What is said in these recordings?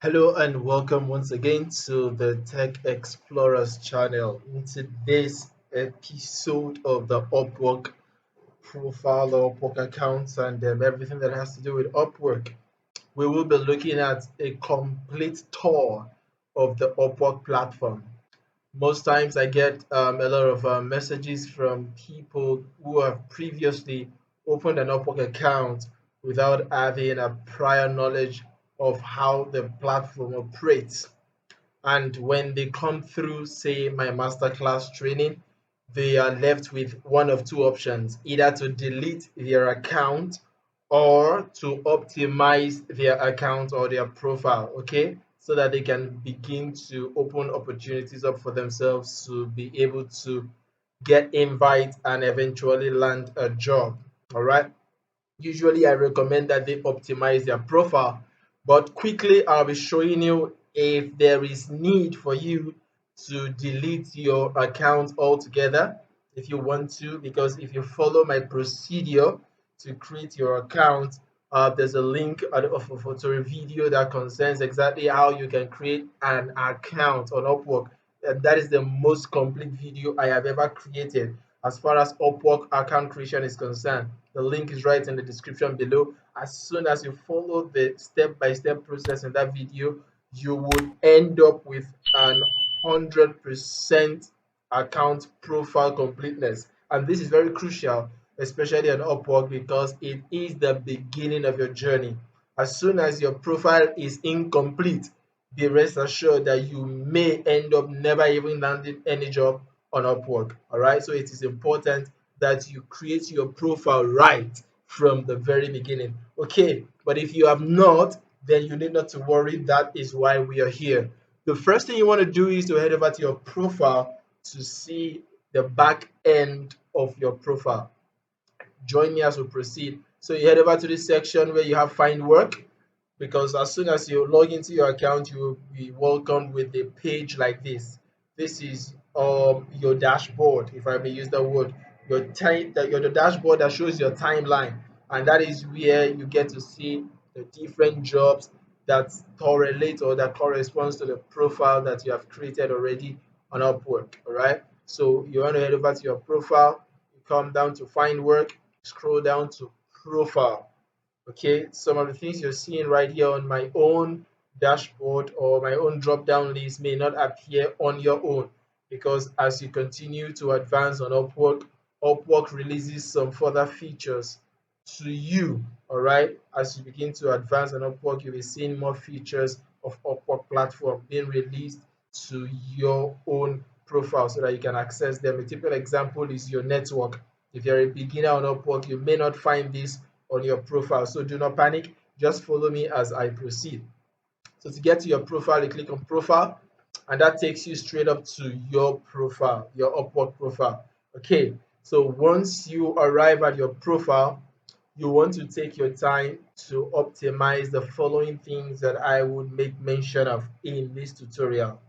Hello and welcome once again to the Tech Explorers channel. In today's episode of the Upwork profile or Upwork accounts and everything that has to do with Upwork, we will be looking at a complete tour of the Upwork platform. Most times I get a lot of messages from people who have previously opened an Upwork account without having a prior knowledge of how the platform operates. And when they come through, say, my masterclass training, they are left with one of two options, either to delete their account or to optimize their account or their profile, okay? So that they can begin to open opportunities up for themselves to be able to get invites and eventually land a job. All right. Usually, I recommend that they optimize their profile, but quickly I'll be showing you if there is need for you to delete your account altogether if you want to, because if you follow my procedure to create your account, there's a link to a video that concerns exactly how you can create an account on Upwork. And that is the most complete video I have ever created as far as Upwork account creation is concerned. The link is right in the description below. As soon as you follow the step-by-step process in that video, you would end up with an 100% account profile completeness. And this is very crucial, especially on Upwork, because it is the beginning of your journey. As soon as your profile is incomplete, be rest assured that you may end up never even landing any job on Upwork. All right. So it is important that you create your profile right from the very beginning. Okay. But if you have not, then you need not to worry. That is why we are here. The first thing you want to do is to head over to your profile to see the back end of your profile. Join me as we proceed. So you head over to this section where you have find work, because as soon as you log into your account, you will be welcomed with a page like this. This is your dashboard, if I may use the word, your time that your the dashboard that shows your timeline, and that is where you get to see the different jobs that correlate or that corresponds to the profile that you have created already on Upwork. All right. So you want to head over to your profile, you come down to find work, scroll down to profile. Okay, some of the things you're seeing right here on my own dashboard or my own drop down list may not appear on your own, because as you continue to advance on Upwork, Upwork releases some further features to you. All right, as you begin to advance on Upwork, you'll be seeing more features of Upwork platform being released to your own profile so that you can access them. A typical example is your network. If you're a beginner on Upwork, you may not find this on your profile. So do not panic. Just follow me as I proceed. So to get to your profile, you click on profile, and that takes you straight up to your profile, your Upwork profile. Okay. So once you arrive at your profile, you want to take your time to optimize the following things that I would make mention of in this tutorial.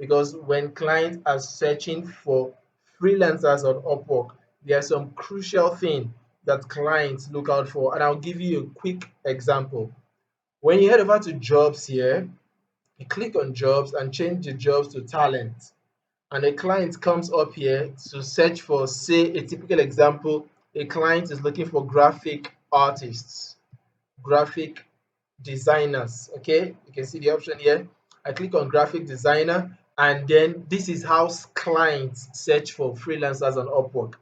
Because when clients are searching for freelancers on Upwork, there are some crucial things that clients look out for. And I'll give you a quick example. When you head over to jobs here, you click on jobs and change the jobs to talent. And a client comes up here to search for, say, a typical example, a client is looking for graphic artists, graphic designers. Okay, you can see the option here. I click on graphic designer, and then this is how clients search for freelancers on Upwork.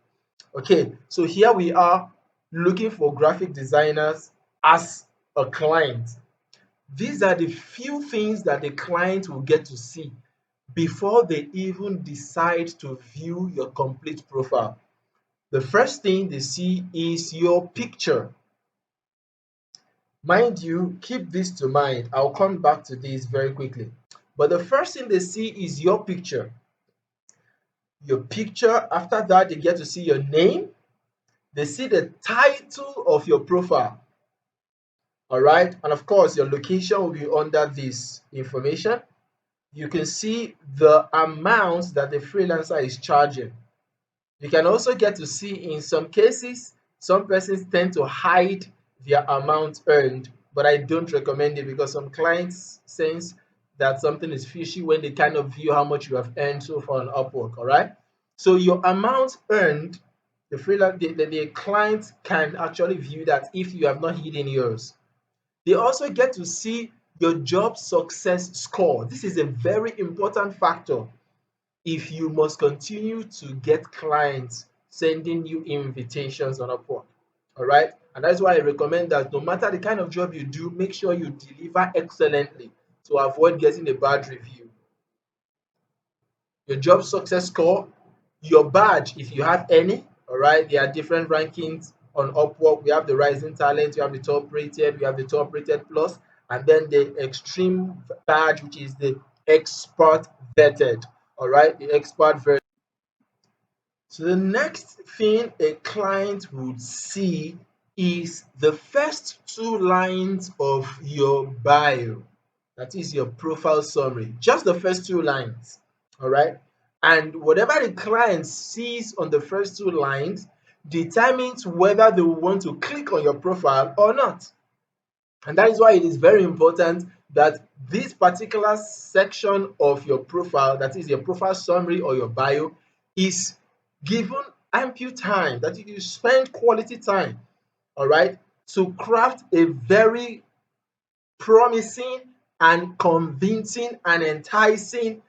Okay, so here we are looking for graphic designers as a client. These are the few things that the client will get to see before they even decide to view your complete profile. The first thing they see is your picture. Mind you, keep this to mind. I'll come back to this very quickly. But the first thing they see is your picture. Your picture, after that, they get to see your name. They see the title of your profile. All right. And of course, your location will be under this information. You can see the amounts that the freelancer is charging. You can also get to see, in some cases, some persons tend to hide their amount earned but I don't recommend it because some clients sense that something is fishy when they kind of view how much you have earned so far on Upwork. All right. So your amount earned, the freelance, the client can actually view that if you have not hidden yours. They also get to see your job success score. This is a very important factor if you must continue to get clients sending you invitations on Upwork. All right. And that's why I recommend that no matter the kind of job you do, make sure you deliver excellently to avoid getting a bad review. Your job success score, your badge, if you have any. All right. There are different rankings on Upwork. We have the rising talent, we have the top rated, we have the top rated plus, and then the extreme badge, which is the expert vetted. All right. The expert version. So the next thing a client would see is the first two lines of your bio. That is your profile summary. Just the first two lines. All right. And whatever the client sees on the first two lines determines whether they will want to click on your profile or not. And that is why it is very important that this particular section of your profile, that is your profile summary or your bio, is given ample time, that you spend quality time, all right, to craft a very promising and convincing and enticing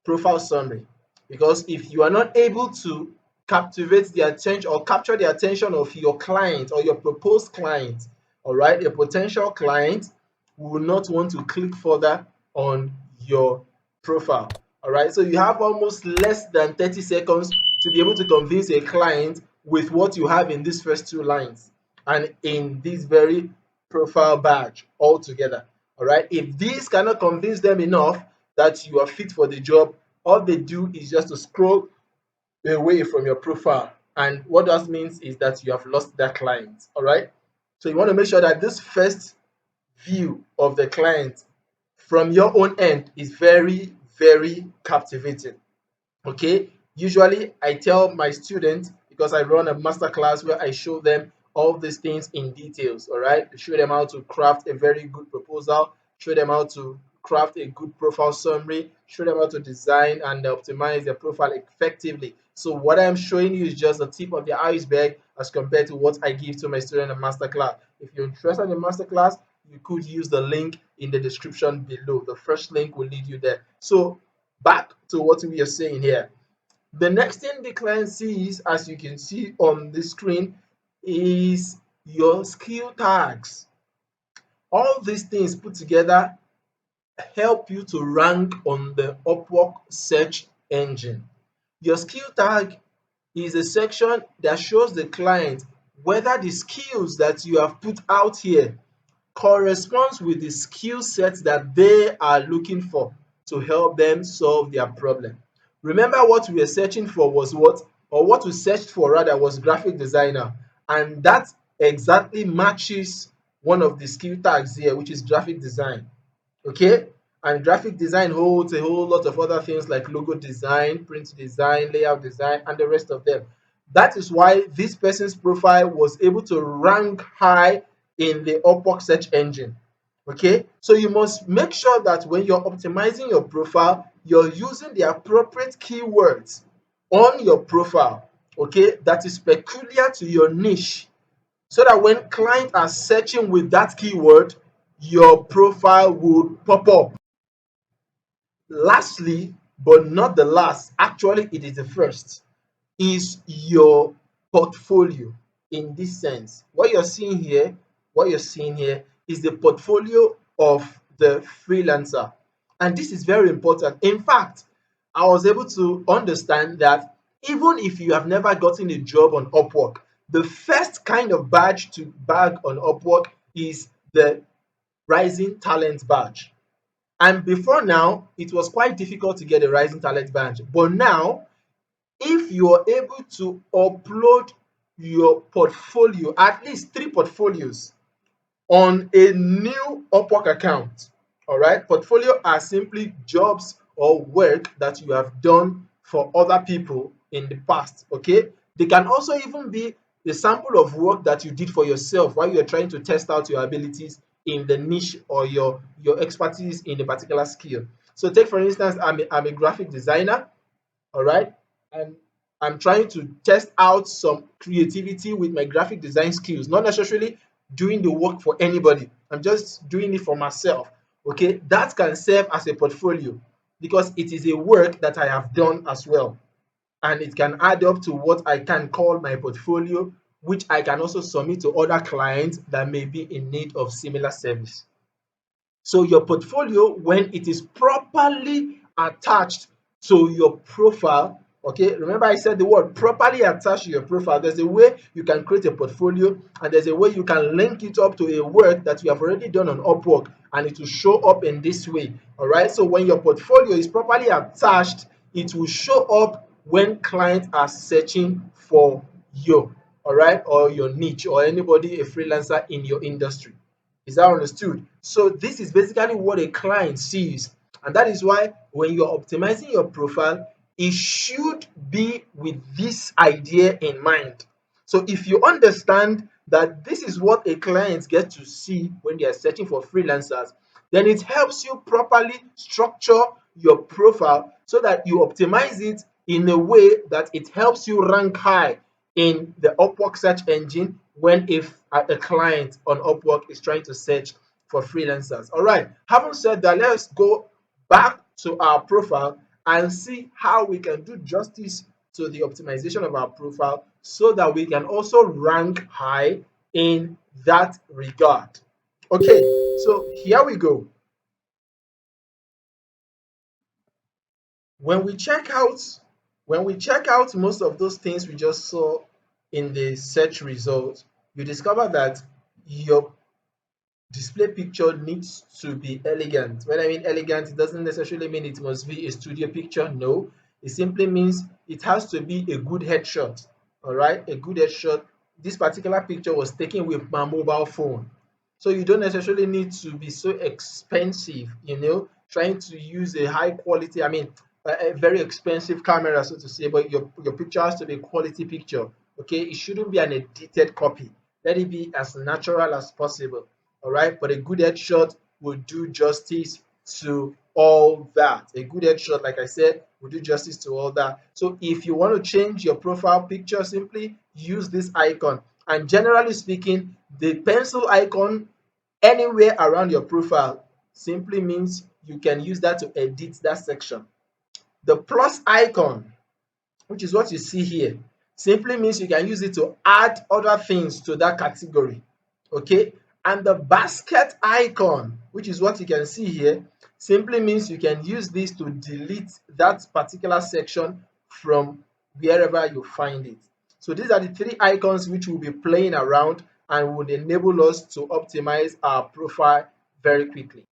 profile summary. Because if you are not able to captivate the attention or capture the attention of your client or your proposed client, all right, your potential client will not want to click further on your profile. All right, so you have almost less than 30 seconds to be able to convince a client with what you have in these first two lines and in this very profile badge altogether. All right, if this cannot convince them enough that you are fit for the job, all they do is just to scroll away from your profile. And what that means is that you have lost that client. All right. So you want to make sure that this first view of the client from your own end is very, very captivating. Okay, usually I tell my students, because I run a master class where I show them all these things in details. All right, show them how to craft a very good proposal, show them how to craft a good profile summary, show them how to design and optimize their profile effectively. So what I'm showing you is just the tip of the iceberg as compared to what I give to my student in master class. If you're interested in the master class, you could use the link in the description below. The first link will lead you there. So back to what we are saying here. The next thing the client sees, as you can see on the screen, is your skill tags. All these things put together help you to rank on the Upwork search engine. Your skill tag is a section that shows the client whether the skills that you have put out here corresponds with the skill sets that they are looking for to help them solve their problem. Remember what we were searching for was what, or what we searched for rather was graphic designer, and that exactly matches one of the skill tags here, which is graphic design. Okay, and graphic design holds a whole lot of other things like logo design, print design, layout design, and the rest of them. That is why this person's profile was able to rank high in the Upwork search engine. Okay, so you must make sure that when you're optimizing your profile, you're using the appropriate keywords on your profile, okay, that is peculiar to your niche, so that when clients are searching with that keyword, your profile would pop up. Lastly, but not the last, actually, it is the first, is your portfolio. In this sense, what you're seeing here is the portfolio of the freelancer. And this is very important. In fact, I was able to understand that even if you have never gotten a job on Upwork, the first kind of badge to bag on Upwork is the Rising Talent badge. And before now, it was quite difficult to get a Rising Talent badge. But now, if you are able to upload your portfolio, at least three portfolios, on a new Upwork account. All right, portfolio are simply jobs or work that you have done for other people in the past. Okay, they can also even be a sample of work that you did for yourself while you're trying to test out your abilities in the niche or your expertise in a particular skill. So take for instance, I'm a graphic designer, all right, and I'm trying to test out some creativity with my graphic design skills, not necessarily doing the work for anybody. I'm just doing it for myself. Okay, that can serve as a portfolio because it is a work that I have done as well, and it can add up to what I can call my portfolio, which I can also submit to other clients that may be in need of similar service. So your portfolio, when it is properly attached to your profile, okay, remember I said the word properly attached to your profile. There's a way you can create a portfolio, and there's a way you can link it up to a work that you have already done on Upwork, and it will show up in this way. All right. So when your portfolio is properly attached, it will show up when clients are searching for you, all right, or your niche, or anybody, a freelancer in your industry. Is that understood? So this is basically what a client sees. And that is why when you're optimizing your profile, it should be with this idea in mind. So if you understand that this is what a client gets to see when they are searching for freelancers, then it helps you properly structure your profile so that you optimize it in a way that it helps you rank high in the Upwork search engine when if a client on Upwork is trying to search for freelancers. All right, having said that, let's go back to our profile and see how we can do justice to the optimization of our profile so that we can also rank high in that regard. Okay, so here we go. When we check out when we check out most of those things we just saw in the search results, you discover that your display picture needs to be elegant. When I mean elegant, it doesn't necessarily mean it must be a studio picture. No, it simply means it has to be a good headshot. All right, a good headshot. This particular picture was taken with my mobile phone. So you don't necessarily need to be so expensive, trying to use a high quality, I mean, a very expensive camera, so to say, but your picture has to be a quality picture. Okay, it shouldn't be an edited copy. Let it be as natural as possible. All right, but a good headshot will do justice to all that. A good headshot, like I said, will do justice to all that. So if you want to change your profile picture, simply use this icon. And generally speaking, the pencil icon anywhere around your profile simply means you can use that to edit that section. The plus icon, which is what you see here, simply means you can use it to add other things to that category. Okay, and the basket icon, which is what you can see here, simply means you can use this to delete that particular section from wherever you find it. So these are the three icons which will be playing around and would enable us to optimize our profile very quickly.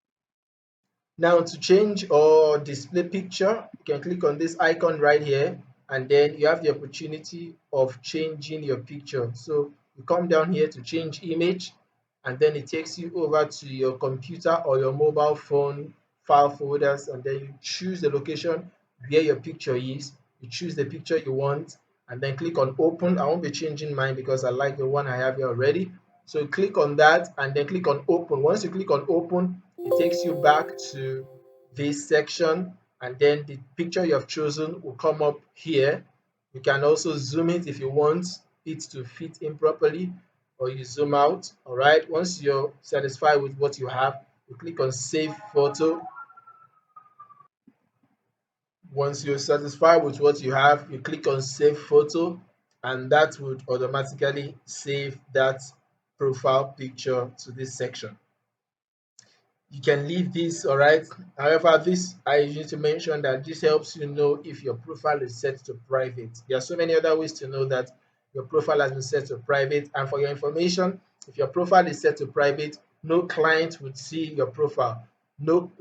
Now to change or display picture, you can click on this icon right here, and then you have the opportunity of changing your picture. So you come down here to change image, and then it takes you over to your computer or your mobile phone file folders, and then you choose the location where your picture is. You choose the picture you want, and then click on open. I won't be changing mine because I like the one I have here already. So click on that and then click on open. Once you click on open, it takes you back to this section, and then the picture you have chosen will come up here. You can also zoom it if you want it to fit in properly, or you zoom out. All right, once you're satisfied with what you have, you click on save photo. Once you're satisfied with what you have, you click on save photo, and that would automatically save that profile picture to this section. You can leave this, all right. However, this I need to mention that this helps you know if your profile is set to private. There are so many other ways to know that your profile has been set to private. And for your information, if your profile is set to private, no client would see your profile. No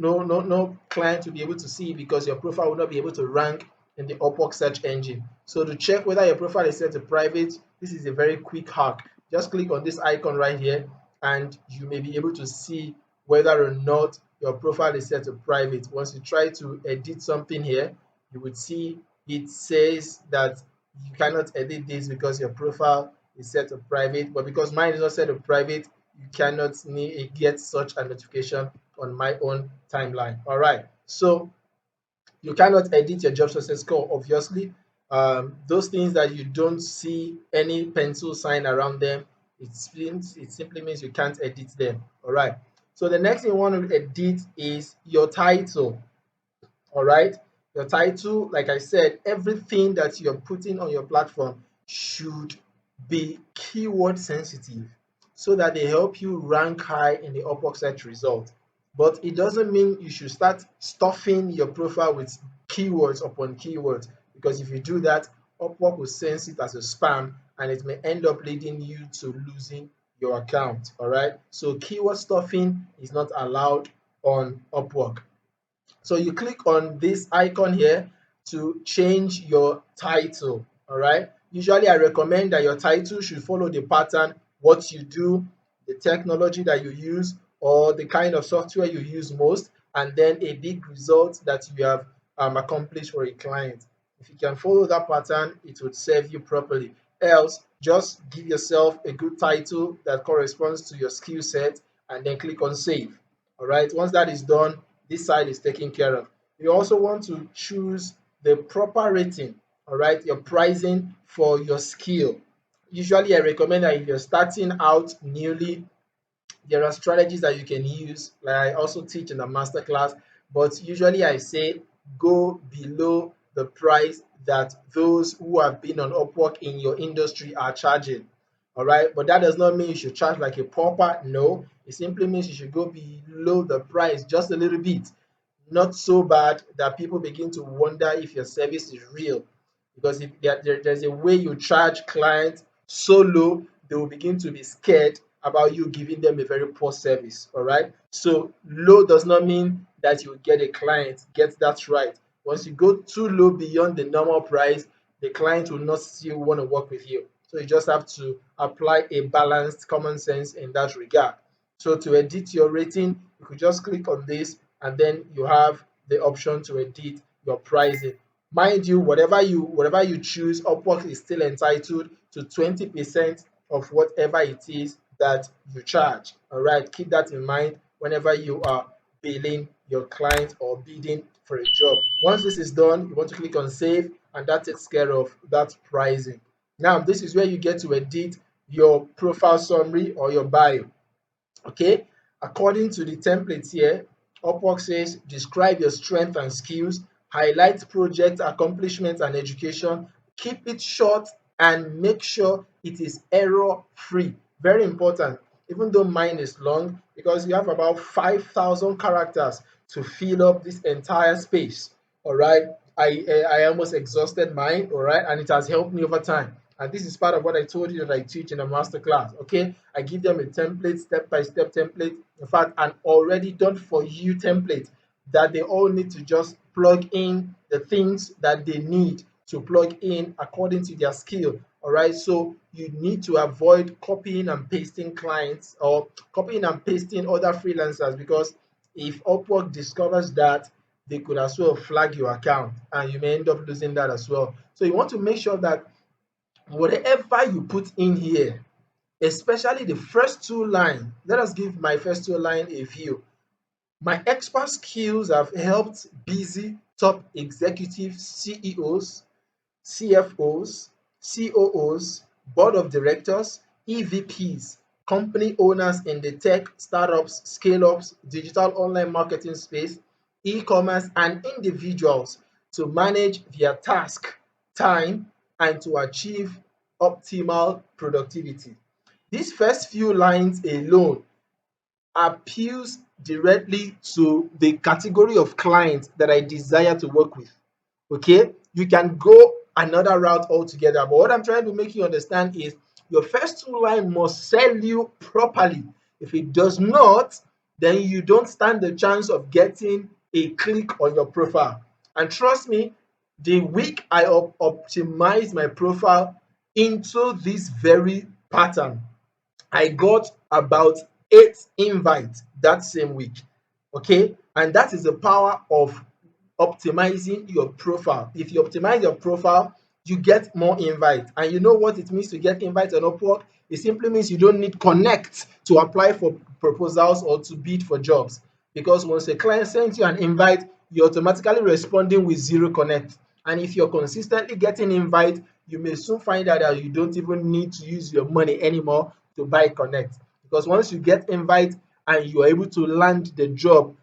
client will be able to see it because your profile will not be able to rank in the Upwork search engine. So to check whether your profile is set to private, this is a very quick hack. Just click on this icon right here, and you may be able to see whether or not your profile is set to private. Once you try to edit something here, you would see it says that you cannot edit this because your profile is set to private. But because mine is not set to private, you cannot get such a notification on my own timeline. All right. So you cannot edit your job success score, obviously. Those things that you don't see any pencil sign around them, it simply means you can't edit them. All right. So the next thing you want to edit is your title. All right. Your title, like I said, everything that you're putting on your platform should be keyword sensitive so that they help you rank high in the Upwork search result. But it doesn't mean you should start stuffing your profile with keywords upon keywords, because if you do that, Upwork will sense it as a spam and it may end up leading you to losing your account. All right. So keyword stuffing is not allowed on Upwork. So you click on this icon here to change your title. All right. Usually, I recommend that your title should follow the pattern, what you do, the technology that you use, or the kind of software you use most, and then a big result that you have accomplished for a client. If you can follow that pattern, it would serve you properly. Else, just give yourself a good title that corresponds to your skill set and then click on save. All right. Once that is done, this side is taken care of. You also want to choose the proper rating, all right, your pricing for your skill. Usually, I recommend that if you're starting out newly, there are strategies that you can use, like I also teach in the masterclass. But usually, I say go below the price that those who have been on Upwork in your industry are charging. All right, but that does not mean you should charge like a pauper. No, it simply means you should go below the price just a little bit, not so bad that people begin to wonder if your service is real. Because if there's a way you charge clients so low, they will begin to be scared about you giving them a very poor service. All right. So low does not mean that you will get a client. Get that right. Once you go too low beyond the normal price, the client will not still want to work with you. So you just have to apply a balanced common sense in that regard. So to edit your rating, you could just click on this and then you have the option to edit your pricing. Mind you, whatever you choose, Upwork is still entitled to 20% of whatever it is that you charge. All right, keep that in mind whenever you are billing your client or bidding for a job. Once this is done, you want to click on save, and that takes care of that pricing. Now, this is where you get to edit your profile summary or your bio. Okay, according to the template here, Upwork says describe your strength and skills, highlight project accomplishments and education, keep it short, and make sure it is error free. Very important, even though mine is long, because you have about 5,000 characters to fill up this entire space. All right, I almost exhausted mine. All right, and it has helped me over time. And this is part of what I told you that I teach in a master class. Okay, I give them a template, step by step template. In fact, an already done for you template that they all need to just plug in the things that they need to plug in according to their skill. All right, so you need to avoid copying and pasting clients or copying and pasting other freelancers, because if Upwork discovers that, they could as well flag your account and you may end up losing that as well. So you want to make sure that whatever you put in here, especially the first two lines, let us give my first two lines a view. My expert skills have helped busy top executive CEOs, CFOs, COOs, board of directors, EVPs, company owners in the tech, startups, scale ups, digital online marketing space, e commerce, and individuals to manage their task, time, and to achieve optimal productivity. These first few lines alone appeals directly to the category of clients that I desire to work with. Okay, you can go another route altogether, but what I'm trying to make you understand is your first two line must sell you properly. If it does not, then you don't stand the chance of getting a click on your profile. And trust me, the week I optimize my profile into this very pattern, I got about 8 invites that same week. Okay, and that is the power of optimizing your profile. If you optimize your profile, you get more invite. And you know what it means to get invite on Upwork? It simply means you don't need connect to apply for proposals or to bid for jobs. Because once a client sends you an invite, you're automatically responding with zero connect. And if you're consistently getting invite, you may soon find out that you don't even need to use your money anymore to buy connect. Because once you get invite and you're able to land the job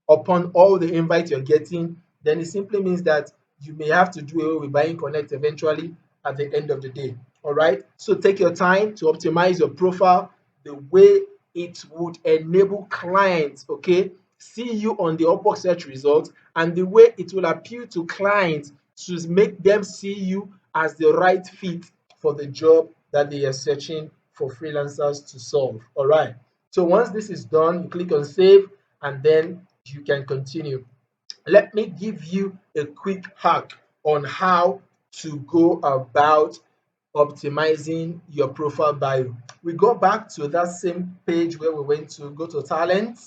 upon all the invites you're getting, then it simply means that you may have to do away with buying connect eventually at the end of the day. All right. So take your time to optimize your profile the way it would enable clients, okay, see you on the Upwork search results, and the way it will appeal to clients to make them see you as the right fit for the job that they are searching for freelancers to solve. All right. So once this is done, you click on save and then you can continue. Let me give you a quick hack on how to go about optimizing your profile bio. We go back to that same page where we went to go to talent.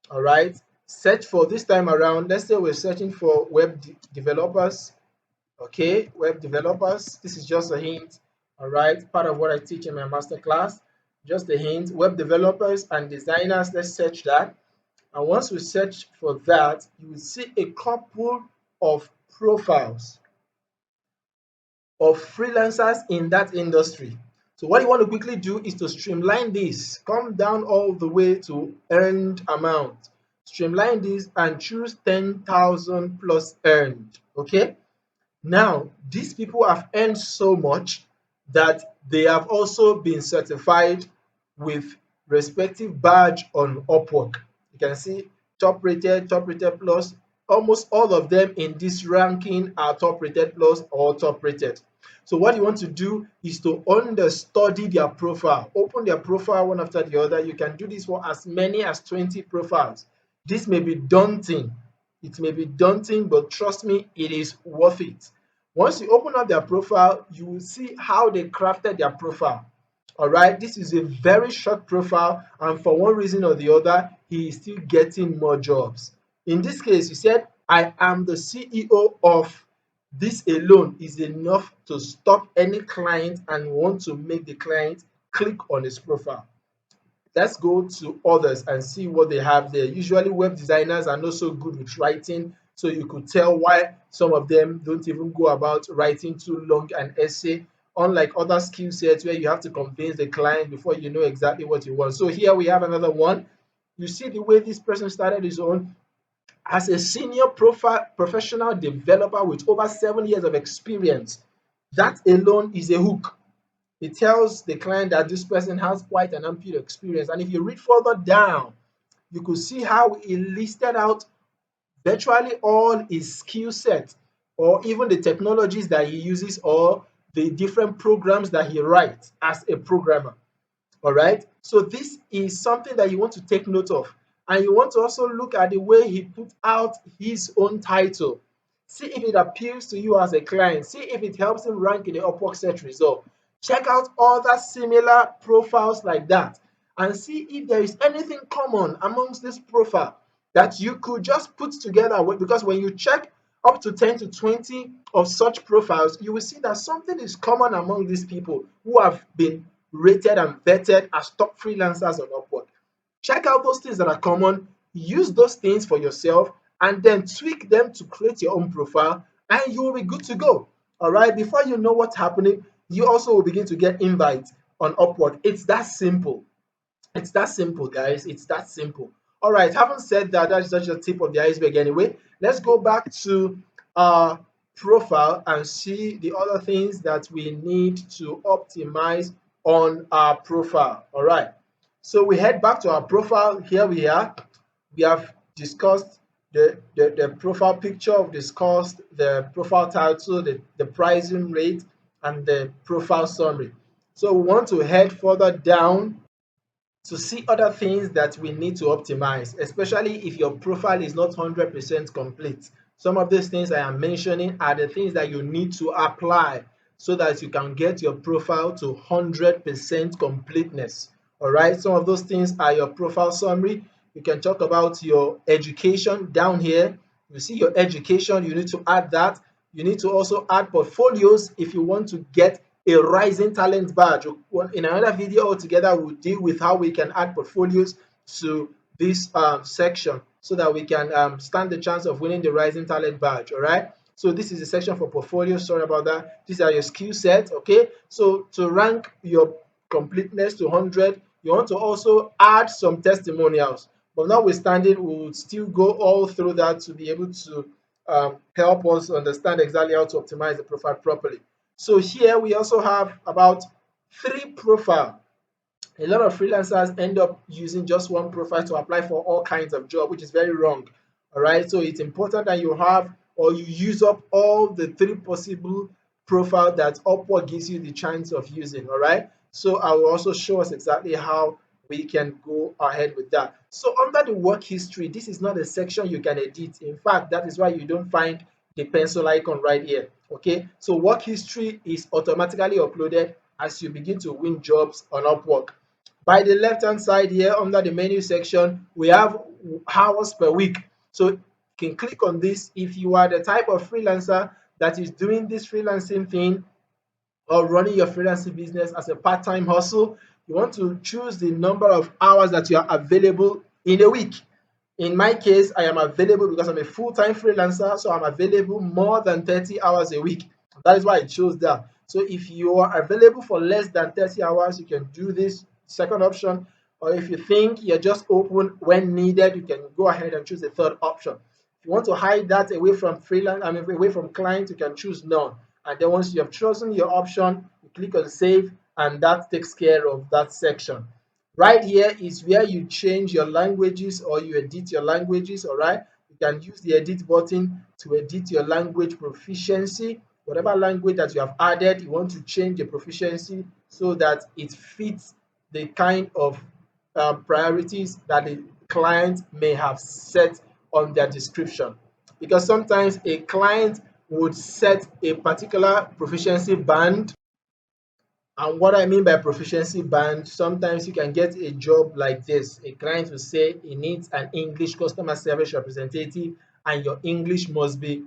All right. Search for this time around. Let's say we're searching for developers. Okay, web developers. This is just a hint. All right, part of what I teach in my master class. Just a hint. Web developers and designers. Let's search that. And once we search for that, you will see a couple of profiles of freelancers in that industry. So what you want to quickly do is to streamline this, come down all the way to earned amount. Streamline this and choose 10,000 plus earned. Okay. Now, these people have earned so much that they have also been certified with respective badge on Upwork. You can see top rated plus. Almost all of them in this ranking are top rated plus or top rated. So what you want to do is to understudy their profile. Open their profile one after the other. You can do this for as many as 20 profiles. This may be daunting. It may be daunting, but trust me, it is worth it. Once you open up their profile, you will see how they crafted their profile. All right, this is a very short profile, and for one reason or the other, he is still getting more jobs. In this case, he said, I am the CEO of this alone is enough to stop any client and want to make the client click on his profile. Let's go to others and see what they have there. Usually web designers are not so good with writing, so you could tell why some of them don't even go about writing too long an essay, unlike other skill sets where you have to convince the client before you know exactly what you want. So here we have another one. You see the way this person started his own as a senior professional developer with over 7 years of experience. That alone is a hook. It tells the client that this person has quite an ample experience. And if you read further down, you could see how he listed out virtually all his skill set, or even the technologies that he uses, or the different programs that he writes as a programmer. All right. So this is something that you want to take note of. And you want to also look at the way he put out his own title. See if it appeals to you as a client. See if it helps him rank in the Upwork search result. Check out other similar profiles like that and see if there is anything common amongst this profile that you could just put together with, because when you check up to 10 to 20 of such profiles, you will see that something is common among these people who have been rated and vetted as top freelancers on Upwork. Check out those things that are common, use those things for yourself, and then tweak them to create your own profile, and you will be good to go. All right, before you know what's happening, you also will begin to get invites on Upwork. It's that simple. It's that simple, guys. It's that simple. All right, having said that, that's just the tip of the iceberg anyway. Let's go back to our profile and see the other things that we need to optimize on our profile. All right. So we head back to our profile. Here we are. We have discussed the profile picture, we've discussed the profile title, the pricing rate, and the profile summary. So we want to head further down to see other things that we need to optimize, especially if your profile is not 100% complete. Some of these things I am mentioning are the things that you need to apply so that you can get your profile to 100% completeness. All right, some of those things are your profile summary. You can talk about your education down here. You see your education, you need to add that. You need to also add portfolios if you want to get a rising talent badge. In another video altogether, we'll deal with how we can add portfolios to this section so that we can stand the chance of winning the rising talent badge. All right. So this is the section for portfolio. Sorry about that. These are your skill sets. Okay. So to rank your completeness to 100, you want to also add some testimonials. But notwithstanding, we will still go all through that to be able to help us understand exactly how to optimize the profile properly. So here we also have about 3 profile. A lot of freelancers end up using just one profile to apply for all kinds of job, which is very wrong. All right, so it's important that you have or you use up all the 3 possible profile that Upwork gives you the chance of using. All right, so I will also show us exactly how we can go ahead with that. So under the work history, this is not a section you can edit. In fact, that is why you don't find the pencil icon right here. Okay, so work history is automatically uploaded as you begin to win jobs on Upwork. By the left hand side here under the menu section, we have hours per week. So you can click on this if you are the type of freelancer that is doing this freelancing thing or running your freelancing business as a part-time hustle. You want to choose the number of hours that you are available in a week. In my case, I am available because I'm a full-time freelancer, so I'm available more than 30 hours a week. That is why I chose that. So if you are available for less than 30 hours, you can do this second option. Or if you think you're just open when needed, you can go ahead and choose the third option. If you want to hide that away from freelance, I mean away from clients, you can choose none. And then once you have chosen your option, you click on save, and that takes care of that section. Right here is where you change your languages or you edit your languages. All right, you can use the edit button to edit your language proficiency. Whatever language that you have added, you want to change the proficiency so that it fits the kind of priorities that the client may have set on their description. Because sometimes a client would set a particular proficiency band. And what I mean by proficiency band, sometimes you can get a job like this. A client will say he needs an English customer service representative, and your English must be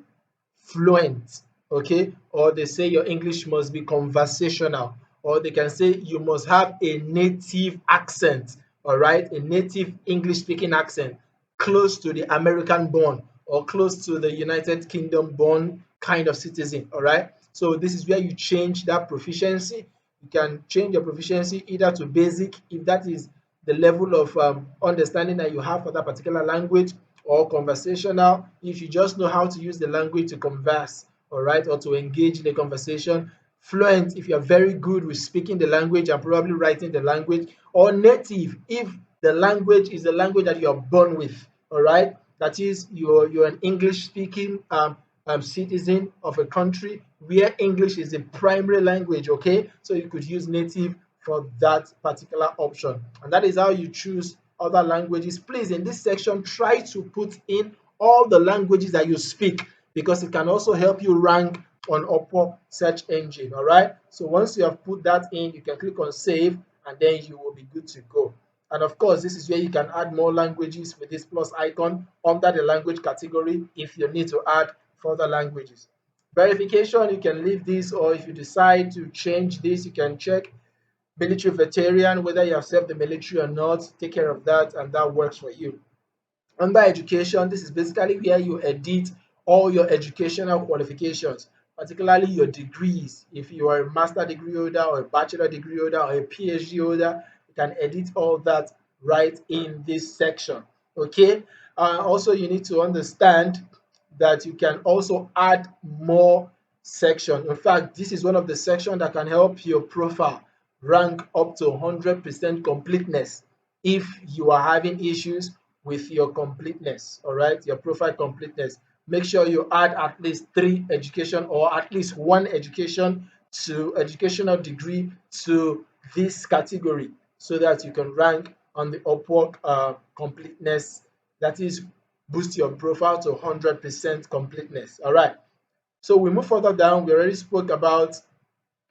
fluent, okay? Or they say your English must be conversational, or they can say you must have a native accent, all right? A native English speaking accent close to the American born or close to the United Kingdom born kind of citizen, all right? So this is where you change that proficiency. You can change your proficiency either to basic if that is the level of understanding that you have for that particular language, or conversational if you just know how to use the language to converse, all right, or to engage in a conversation. Fluent if you're very good with speaking the language and probably writing the language, or native if the language is the language that you're born with, all right, that is you're an English speaking citizen of a country where English is the primary language, okay? So you could use native for that particular option. And that is how you choose other languages. Please, in this section, try to put in all the languages that you speak because it can also help you rank on Upwork search engine, all right? So once you have put that in, you can click on save and then you will be good to go. And of course, this is where you can add more languages with this plus icon under the language category if you need to add further languages. Verification, you can leave this, or if you decide to change this, you can check military veteran, whether you have served the military or not, take care of that, and that works for you. Under education, this is basically where you edit all your educational qualifications, particularly your degrees. If you are a master degree holder or a bachelor degree holder or a PhD holder, you can edit all that right in this section. Okay. Also, you need to understand that you can also add more section. In fact, this is one of the sections that can help your profile rank up to 100% completeness if you are having issues with your completeness, all right, your profile completeness. Make sure you add at least 3 education or at least 1 education to educational degree to this category so that you can rank on the Upwork completeness, that is boost your profile to 100% completeness. All right, so we move further down. We already spoke about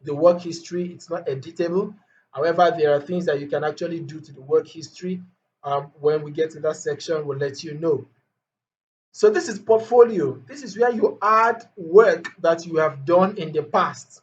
the work history. It's not editable. However, there are things that you can actually do to the work history. When we get to that section, we'll let you know. So this is portfolio. This is where you add work that you have done in the past.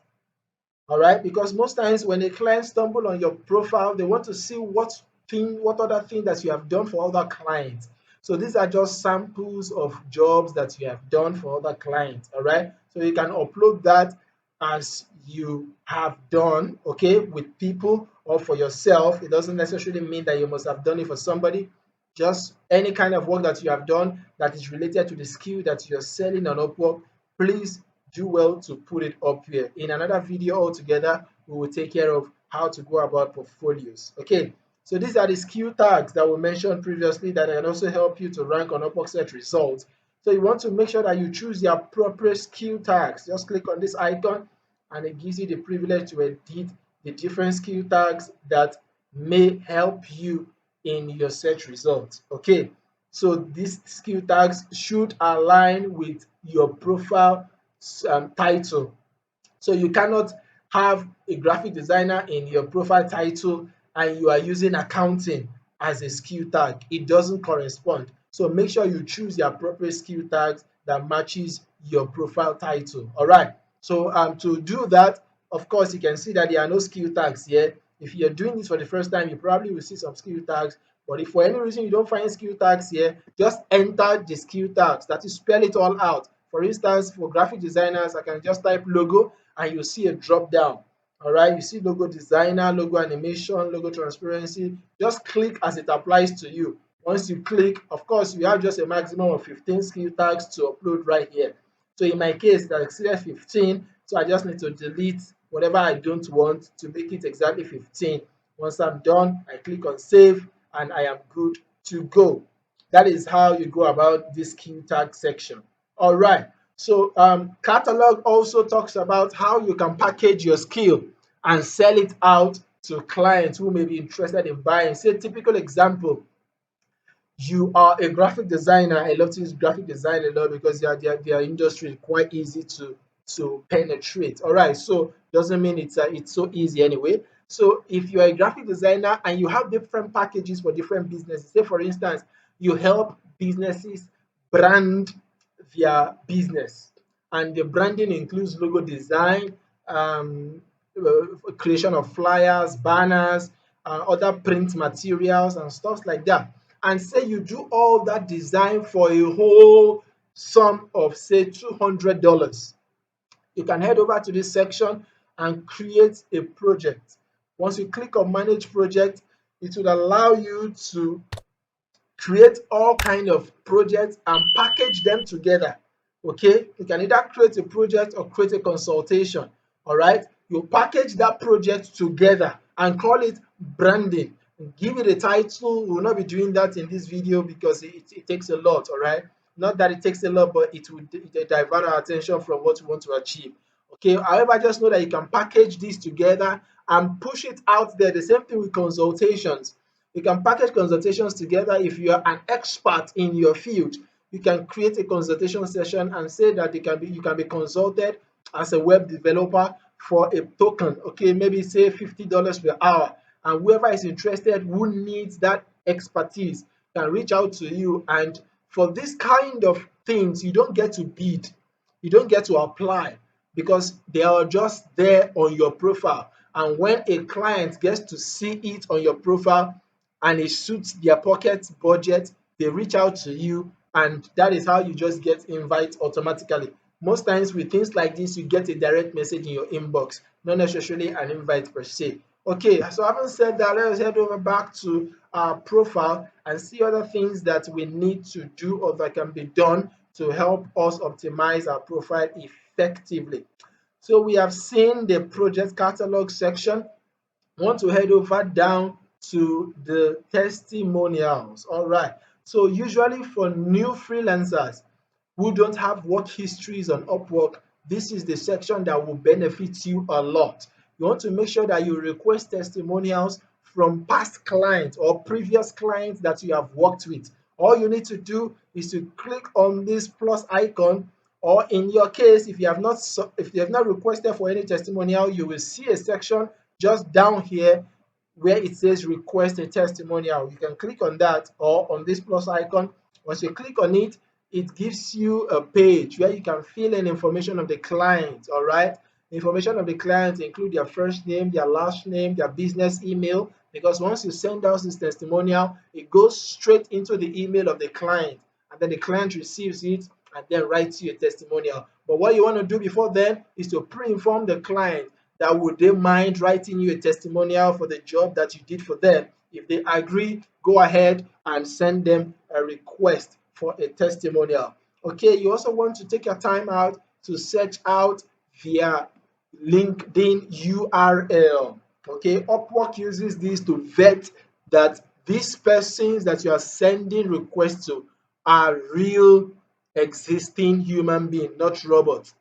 All right, because most times when a client stumble on your profile, they want to see what other thing that you have done for other clients. So these are just samples of jobs that you have done for other clients. All right, so you can upload that as you have done, okay, with people or for yourself. It doesn't necessarily mean that you must have done it for somebody. Just any kind of work that you have done that is related to the skill that you're selling on Upwork, please do well to put it up here. In another video altogether, we will take care of how to go about portfolios. Okay, so these are the skill tags that we mentioned previously that can also help you to rank on Upwork search results. So you want to make sure that you choose the appropriate skill tags. Just click on this icon and it gives you the privilege to edit the different skill tags that may help you in your search results. Okay, so these skill tags should align with your profile title. So you cannot have a graphic designer in your profile title and you are using accounting as a skill tag. It doesn't correspond. So make sure you choose the appropriate skill tags that matches your profile title. All right. So to do that, of course, you can see that there are no skill tags here. If you're doing this for the first time, you probably will see some skill tags. But if for any reason you don't find skill tags here, just enter the skill tags. That is, spell it all out. For instance, for graphic designers, I can just type logo and you see a drop down. All right, you see logo designer, logo animation, logo transparency. Just click as it applies to you. Once you click, of course, you have just a maximum of 15 skill tags to upload right here. So in my case, that exceeded 15, so I just need to delete whatever I don't want to make it exactly 15. Once I'm done, I click on save and I am good to go. That is how you go about this skill tag section. All right. So catalog also talks about how you can package your skill and sell it out to clients who may be interested in buying. Say typical example, you are a graphic designer. I love to use graphic design a lot because their industry is quite easy to penetrate. All right, so doesn't mean it's so easy anyway. So if you are a graphic designer and you have different packages for different businesses, say for instance, you help businesses brand their business, and the branding includes logo design, creation of flyers, banners, other print materials, and stuff like that. And say you do all that design for a whole sum of say $200. You can head over to this section and create a project. Once you click on manage project, it will allow you to create all kind of projects and package them together. Okay, you can either create a project or create a consultation. All right, you package that project together and call it branding. Give it a title. We will not be doing that in this video because it takes a lot. All right, not that it takes a lot, but it will divert our attention from what we want to achieve. Okay, however, just know that you can package this together and push it out there. The same thing with consultations. You can package consultations together. If you are an expert in your field, you can create a consultation session and say that you can be consulted as a web developer for a token. Okay, maybe say $50 per hour. And whoever is interested who needs that expertise can reach out to you. And for this kind of things, you don't get to bid, you don't get to apply because they are just there on your profile. And when a client gets to see it on your profile and it suits their pocket budget, they reach out to you, and that is how you just get invites automatically. Most times with things like this, you get a direct message in your inbox, not necessarily an invite per se. Okay, so having said that, let us head over back to our profile and see other things that we need to do or that can be done to help us optimize our profile effectively. So we have seen the project catalog section. I want to head over down to the testimonials. All right. So usually for new freelancers who don't have work histories on Upwork, this is the section that will benefit you a lot. You want to make sure that you request testimonials from past clients or previous clients that you have worked with. All you need to do is to click on this plus icon, or in your case, if you have not requested for any testimonial, you will see a section just down here where it says request a testimonial. You can click on that or on this plus icon. Once you click on it, it gives you a page where you can fill in information of the client. All right, information of the client include their first name, their last name, their business email, because once you send out this testimonial, it goes straight into the email of the client, and then the client receives it and then writes you a testimonial. But what you want to do before then is to pre-inform the client that would they mind writing you a testimonial for the job that you did for them. If they agree, go ahead and send them a request for a testimonial. Okay, you also want to take your time out to search out via LinkedIn URL. Okay, Upwork uses this to vet that these persons that you are sending requests to are real existing human beings, not robots,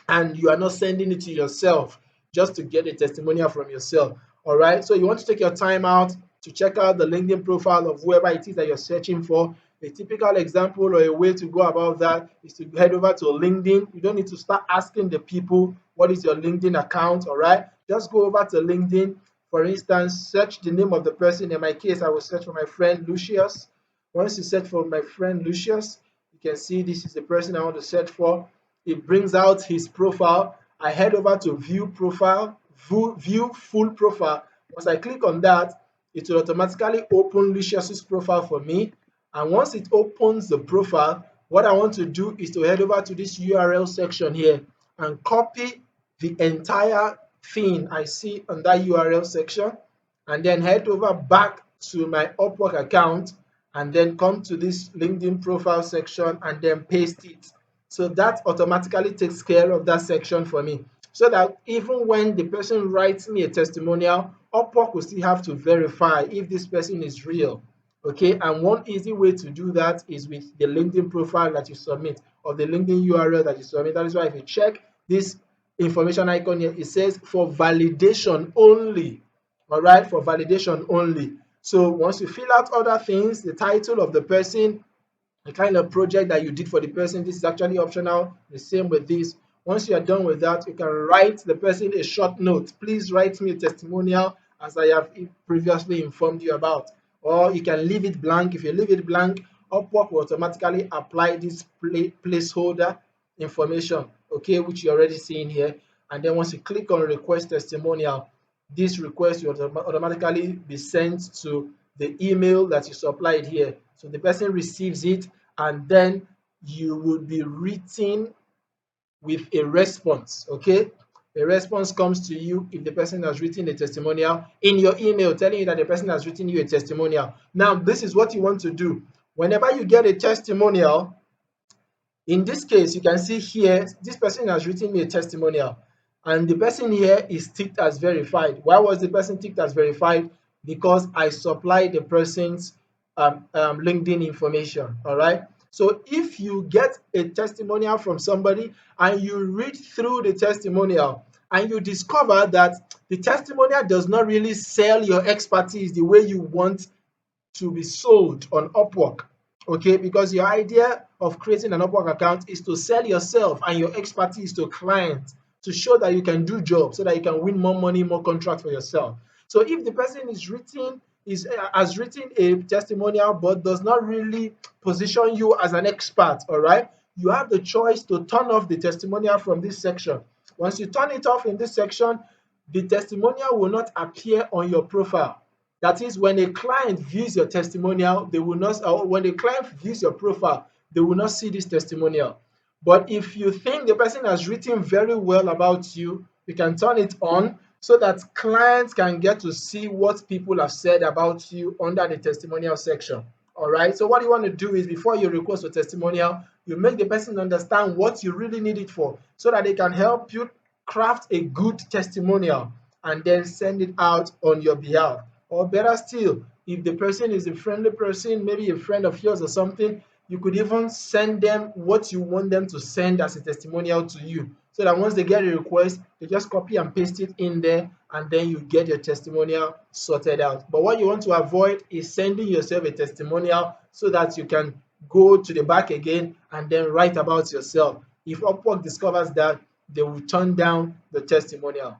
and you are not sending it to yourself just to get a testimonial from yourself. All right. So you want to take your time out to check out the LinkedIn profile of whoever it is that you're searching for. A typical example or a way to go about that is to head over to LinkedIn. You don't need to start asking the people what is your LinkedIn account. All right. Just go over to LinkedIn. For instance, search the name of the person. In my case, I will search for my friend Lucius. Once you search for my friend Lucius, you can see this is the person I want to search for. It brings out his profile. I head over to view profile, view full profile. Once I click on that, it will automatically open Lucius's profile for me. And once it opens the profile, what I want to do is to head over to this URL section here and copy the entire thing I see on that URL section, and then head over back to my Upwork account and then come to this LinkedIn profile section and then paste it. So that automatically takes care of that section for me. So that even when the person writes me a testimonial, Upwork will still have to verify if this person is real. Okay, and one easy way to do that is with the LinkedIn profile that you submit or the LinkedIn URL that you submit. That is why if you check this information icon here, it says for validation only. All right, for validation only. So once you fill out other things, the title of the person, the kind of project that you did for the person, this is actually optional. The same with this. Once you are done with that, you can write the person a short note. Please write me a testimonial as I have previously informed you about. Or you can leave it blank. If you leave it blank, Upwork will automatically apply this placeholder information, okay, which you're already seeing here. And then once you click on request testimonial, this request will automatically be sent to the email that you supplied here. So the person receives it, and then you will be written with a response. Okay, a response comes to you if the person has written a testimonial in your email telling you that the person has written you a testimonial. Now, this is what you want to do. Whenever you get a testimonial, in this case, you can see here, this person has written me a testimonial, and the person here is ticked as verified. Why was the person ticked as verified? Because I supplied the person's LinkedIn information. All right. So if you get a testimonial from somebody and you read through the testimonial and you discover that the testimonial does not really sell your expertise the way you want to be sold on Upwork. Okay, because your idea of creating an Upwork account is to sell yourself and your expertise to clients to show that you can do jobs so that you can win more money, more contracts for yourself. So if the person has written a testimonial but does not really position you as an expert, all right, you have the choice to turn off the testimonial from this section. Once you turn it off in this section, the testimonial will not appear on your profile. That is, when a client views your testimonial, they will not, or when a client views your profile, they will not see this testimonial. But if you think the person has written very well about you, you can turn it on so that clients can get to see what people have said about you under the testimonial section. All right. So what you want to do is before you request a testimonial, you make the person understand what you really need it for so that they can help you craft a good testimonial and then send it out on your behalf. Or better still, if the person is a friendly person, maybe a friend of yours or something, you could even send them what you want them to send as a testimonial to you. So that once they get a request, they just copy and paste it in there, and then you get your testimonial sorted out. But what you want to avoid is sending yourself a testimonial so that you can go to the back again and then write about yourself. If Upwork discovers that, they will turn down the testimonial.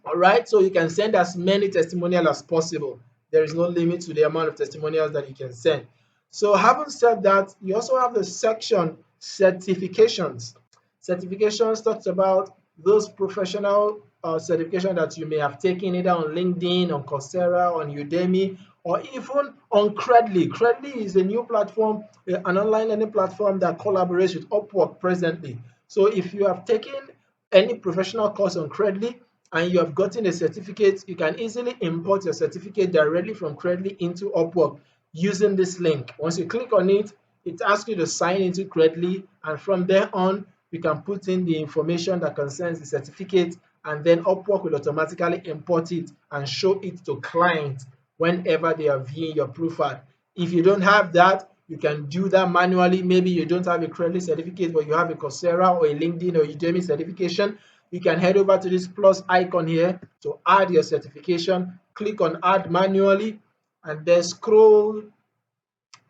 All right, so you can send as many testimonials as possible. There is no limit to the amount of testimonials that you can send. So having said that, you also have the section certifications. Certifications talks about those professional certification that you may have taken either on LinkedIn, on Coursera, on Udemy, or even on Credly. Credly is a new platform, an online learning platform that collaborates with Upwork presently. So if you have taken any professional course on Credly and you have gotten a certificate, you can easily import your certificate directly from Credly into Upwork using this link. Once you click on it, it asks you to sign into Credly, and from there on, you can put in the information that concerns the certificate, and then Upwork will automatically import it and show it to clients whenever they are viewing your profile. If you don't have that, you can do that manually. Maybe you don't have a Credly certificate, but you have a Coursera or a LinkedIn or Udemy certification. You can head over to this plus icon here to add your certification. Click on add manually and then scroll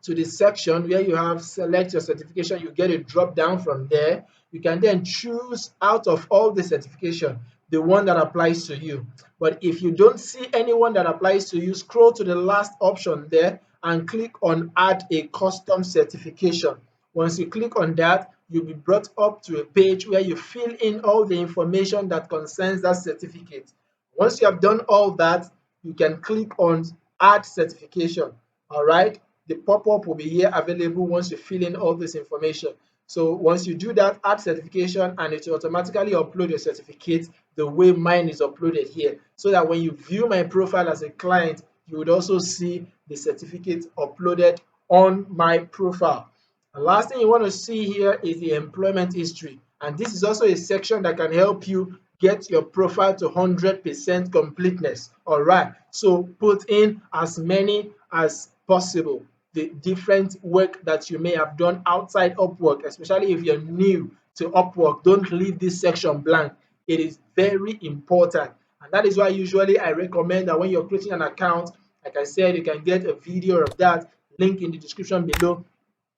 to the section where you have select your certification. You get a drop down from there. You can then choose out of all the certification the one that applies to you. But if you don't see anyone that applies to you, scroll to the last option there and click on add a custom certification. Once you click on that, you'll be brought up to a page where you fill in all the information that concerns that certificate. Once you have done all that, you can click on add certification. All right, the pop-up will be here available once you fill in all this information. So once you do that, add certification, and it will automatically upload your certificate the way mine is uploaded here, so that when you view my profile as a client, you would also see the certificate uploaded on my profile. The last thing you want to see here is the employment history, and this is also a section that can help you get your profile to 100% completeness. All right, so put in as many as possible the different work that you may have done outside Upwork, especially if you're new to Upwork. Don't leave this section blank. It is very important, and that is why usually I recommend that when you're creating an account, like I said, you can get a video of that, link in the description below,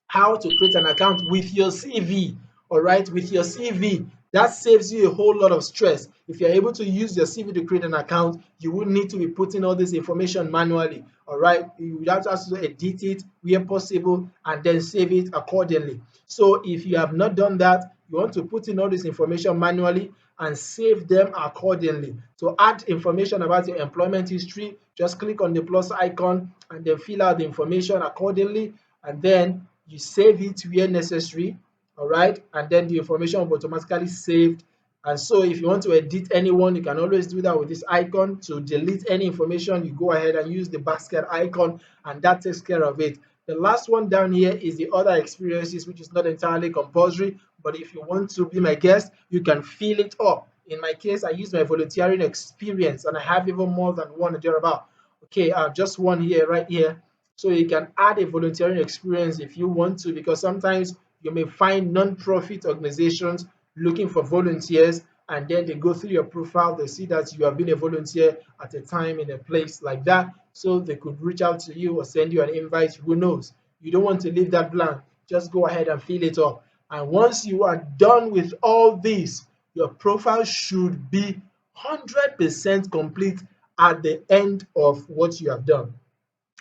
how to create an account with your CV. All right, with your CV, that saves you a whole lot of stress. If you're able to use your CV to create an account, you wouldn't need to be putting all this information manually. All right, you would have to also edit it where possible and then save it accordingly. So if you have not done that, you want to put in all this information manually and save them accordingly. To add information about your employment history, just click on the plus icon and then fill out the information accordingly, and then you save it where necessary. All right, and then the information will be automatically saved. And so if you want to edit anyone, you can always do that with this icon. To delete any information, you go ahead and use the basket icon, and that takes care of it. The last one down here is the other experiences, which is not entirely compulsory, but if you want to be my guest, you can fill it up. In my case, I use my volunteering experience, and I have even more than one thereabout. Okay, just one here, right here. So you can add a volunteering experience if you want to, because sometimes you may find non-profit organizations looking for volunteers, and then they go through your profile, they see that you have been a volunteer at a time in a place like that, so they could reach out to you or send you an invite. Who knows? You don't want to leave that blank. Just go ahead and fill it up. And once you are done with all this, your profile should be 100% complete at the end of what you have done.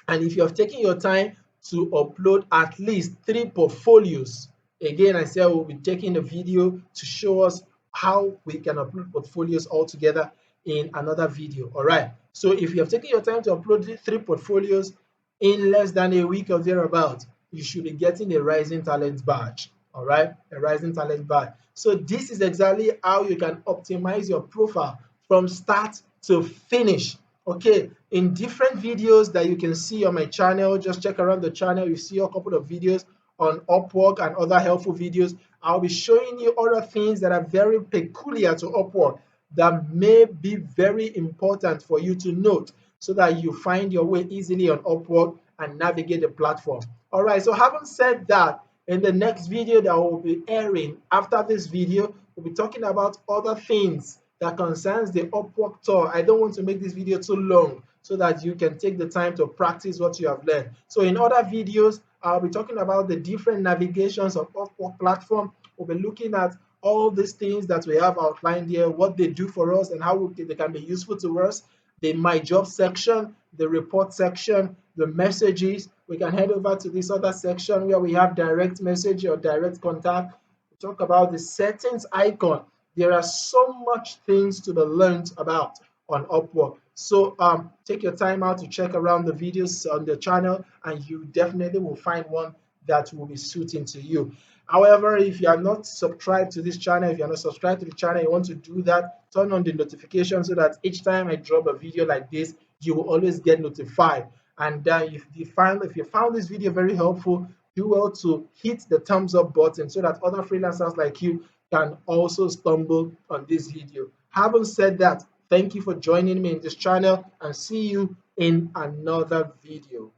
And if you have taken your time to upload at least 3 portfolios, again, I said we'll be taking a video to show us how we can upload portfolios all together in another video. All right. So if you have taken your time to upload 3 portfolios in less than a week or thereabout, you should be getting a Rising Talent badge. All right, a Rising Talent badge. So this is exactly how you can optimize your profile from start to finish. Okay, in different videos that you can see on my channel, just check around the channel, you see a couple of videos on Upwork and other helpful videos. I'll be showing you other things that are very peculiar to Upwork that may be very important for you to note, so that you find your way easily on Upwork and navigate the platform. All right, so having said that, in the next video that will be airing after this video, we'll be talking about other things that concerns the Upwork tour. I don't want to make this video too long so that you can take the time to practice what you have learned. So in other videos, I'll be talking about the different navigations of Upwork platform. We'll be looking at all these things that we have outlined here, what they do for us and how they can be useful to us. The My Job section, the report section, the messages. We can head over to this other section where we have direct message or direct contact. We talk about the settings icon. There are so much things to be learned about on Upwork. So take your time out to check around the videos on the channel, and you definitely will find one that will be suiting to you. However, if you are not subscribed to this channel, if you're not subscribed to the channel, you want to do that, turn on the notification so that each time I drop a video like this, you will always get notified. And if you found this video very helpful, do well to hit the thumbs up button so that other freelancers like you can also stumble on this video. Having said that, thank you for joining me in this channel, and see you in another video.